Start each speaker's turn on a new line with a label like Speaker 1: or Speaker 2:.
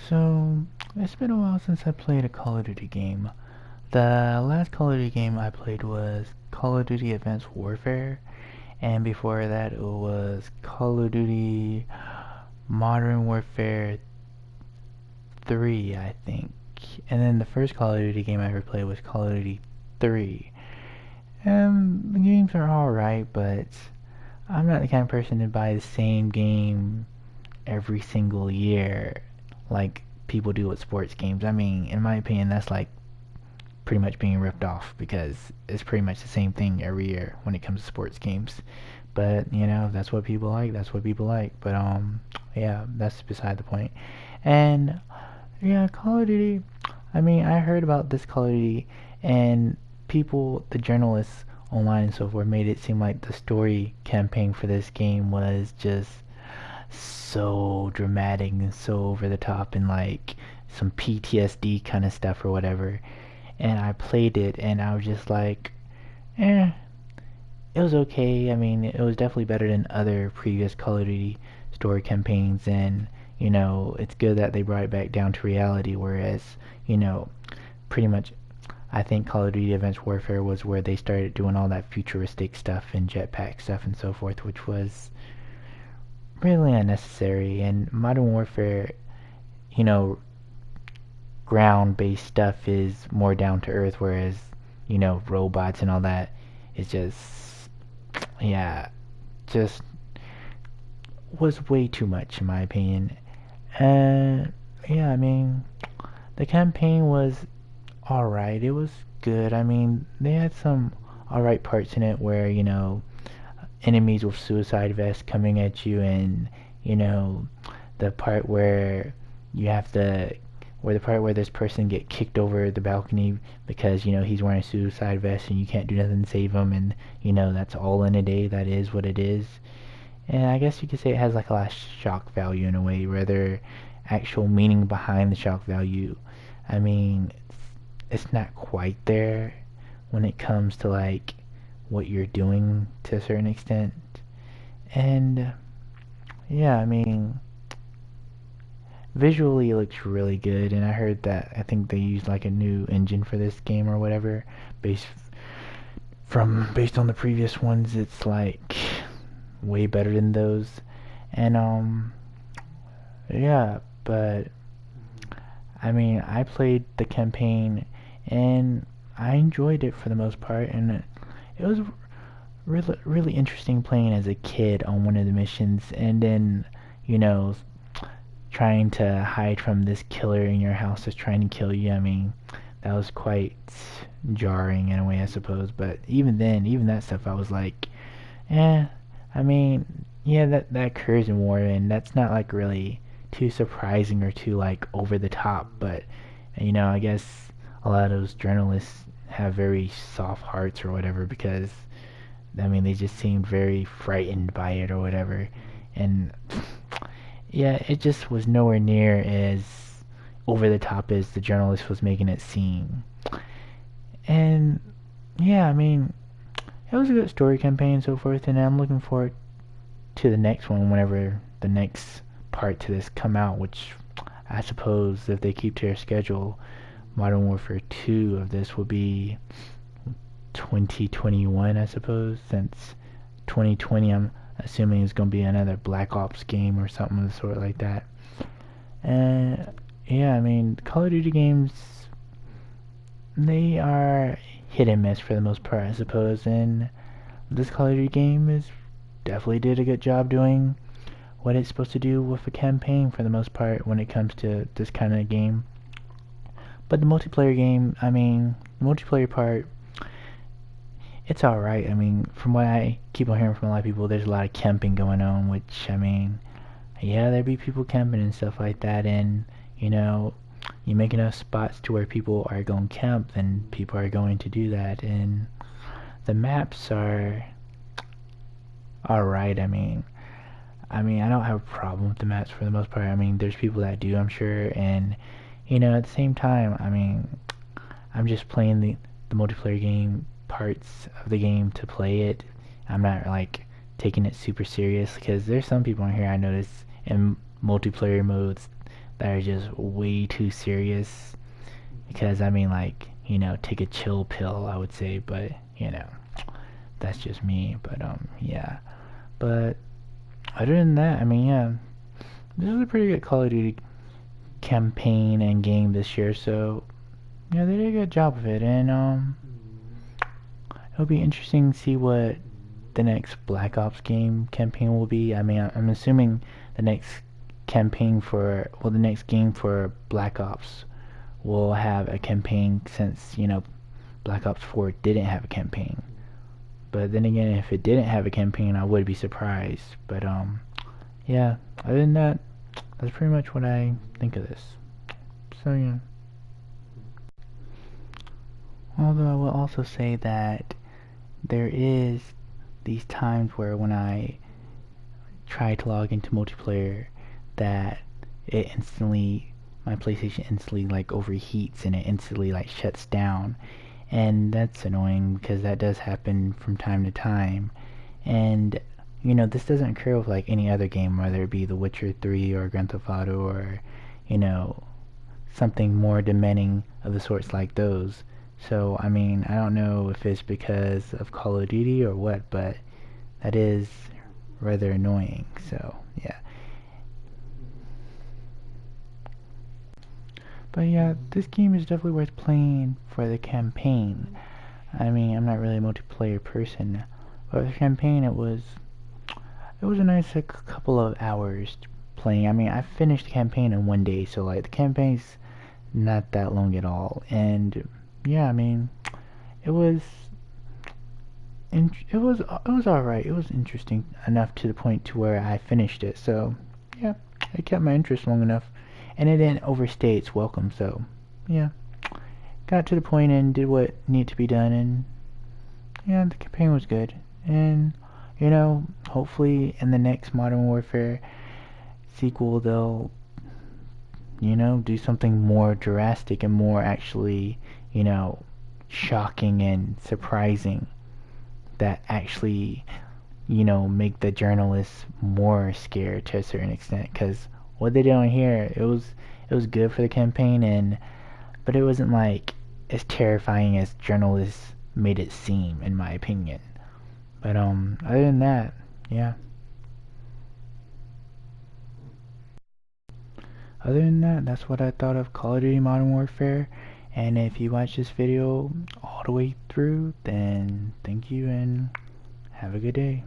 Speaker 1: So, it's been a while since I played a Call of Duty game. The last Call of Duty game I played was Call of Duty Advanced Warfare, and before that it was Call of Duty Modern Warfare 3, I think. And then the first Call of Duty game I ever played was Call of Duty 3. And the games are alright, but I'm not the kind of person to buy the same game every single year like people do with sports games. I mean, in my opinion, that's like pretty much being ripped off because it's pretty much the same thing every year when it comes to sports games. But that's what people like. That's what people like. But yeah, that's beside the point. And yeah, Call of Duty. I mean, I heard about this Call of Duty, and people, the journalists online and so forth, made it seem like the story campaign for this game was just so dramatic and so over the top and like some PTSD kind of stuff or whatever. And I played it and I was just like, eh, it was okay. I mean, it was definitely better than other previous Call of Duty story campaigns, and it's good that they brought it back down to reality. Whereas, you know, pretty much, I think Call of Duty Advanced Warfare was where they started doing all that futuristic stuff and jetpack stuff and so forth, which was really unnecessary. And Modern Warfare, you know, ground-based stuff is more down to earth, whereas robots and all that is just, yeah, just was way too much in my opinion. And yeah, I mean, the campaign was alright. It was good. I mean, they had some alright parts in it where enemies with suicide vests coming at you, and the part where you have to where the part where this person get kicked over the balcony because he's wearing a suicide vest and you can't do nothing to save him, and that's all in a day. That is what it is. And I guess you could say it has like a lot of shock value in a way, rather actual meaning behind the shock value. I mean, it's not quite there when it comes to like what you're doing to a certain extent. And yeah, I mean, visually it looks really good, and I think they used like a new engine for this game or whatever, based based on the previous ones. It's like way better than those. And yeah, but I mean, I played the campaign and I enjoyed it for the most part, and it was really interesting playing as a kid on one of the missions, and then trying to hide from this killer in your house that's trying to kill you. I mean, that was quite jarring in a way, I suppose. But even then, even that stuff, I was like, eh. I mean, yeah, that occurs in war, and that's not like really too surprising or too like over the top. But I guess a lot of those journalists have very soft hearts or whatever, because I mean they just seemed very frightened by it or whatever. And yeah, it just was nowhere near as over the top as the journalist was making it seem. And yeah, I mean, it was a good story campaign and so forth, and I'm looking forward to the next one whenever the next part to this come out, which I suppose if they keep to their schedule, Modern Warfare 2 of this will be 2021, I suppose, since 2020 I'm assuming is going to be another Black Ops game or something of the sort like that. And yeah, I mean, Call of Duty games, they are hit and miss for the most part, I suppose, and this Call of Duty game is definitely did a good job doing what it's supposed to do with a campaign for the most part when it comes to this kind of game. But the multiplayer game, I mean, the multiplayer part, it's alright. I mean, from what I keep on hearing from a lot of people, there's a lot of camping going on, which, I mean, yeah, there be people camping and stuff like that, and, you make enough spots to where people are going to camp, then people are going to do that, and the maps are alright. I don't have a problem with the maps for the most part. I mean, there's people that do, I'm sure, and, at the same time, I mean, I'm just playing the multiplayer game parts of the game to play it. I'm not like taking it super serious, because there's some people on here I notice in multiplayer modes that are just way too serious. Because I mean, like, you know, take a chill pill, I would say, but you know, that's just me. But yeah. But other than that, I mean, yeah, this is a pretty good Call of Duty campaign and game this year. So yeah, they did a good job of it, and it'll be interesting to see what the next Black Ops game campaign will be. I mean, I'm assuming the next the next game for Black Ops will have a campaign, since, you know, Black Ops 4 didn't have a campaign. But then again, if it didn't have a campaign, I would be surprised. But yeah, other than that, that's pretty much what I think of this. So yeah. Although I will also say that there is these times where when I try to log into multiplayer, that my PlayStation instantly like overheats and it instantly like shuts down, and that's annoying because that does happen from time to time. And you know, this doesn't occur with like any other game, whether it be The Witcher 3 or Grand Theft Auto, or you know, something more demanding of the sorts like those. So I mean, I don't know if it's because of Call of Duty or what, but that is rather annoying. So yeah. But yeah, this game is definitely worth playing for the campaign. I mean, I'm not really a multiplayer person, but the campaign, it was a nice like, couple of hours playing. I mean, I finished the campaign in one day, so like the campaign's not that long at all. And yeah, I mean, it was it was all right. It was interesting enough to the point to where I finished it. So yeah, it kept my interest long enough, and it didn't overstay its welcome. So yeah, got to the point and did what needed to be done, and yeah, the campaign was good. And you know, hopefully in the next Modern Warfare sequel, they'll, you know, do something more drastic and more actually, you know, shocking and surprising, that actually, you know, make the journalists more scared to a certain extent. Because what they did on here, it was good for the campaign, and but it wasn't like as terrifying as journalists made it seem, in my opinion. But other than that, yeah. Other than that, that's what I thought of Call of Duty Modern Warfare. And if you watch this video all the way through, then thank you and have a good day.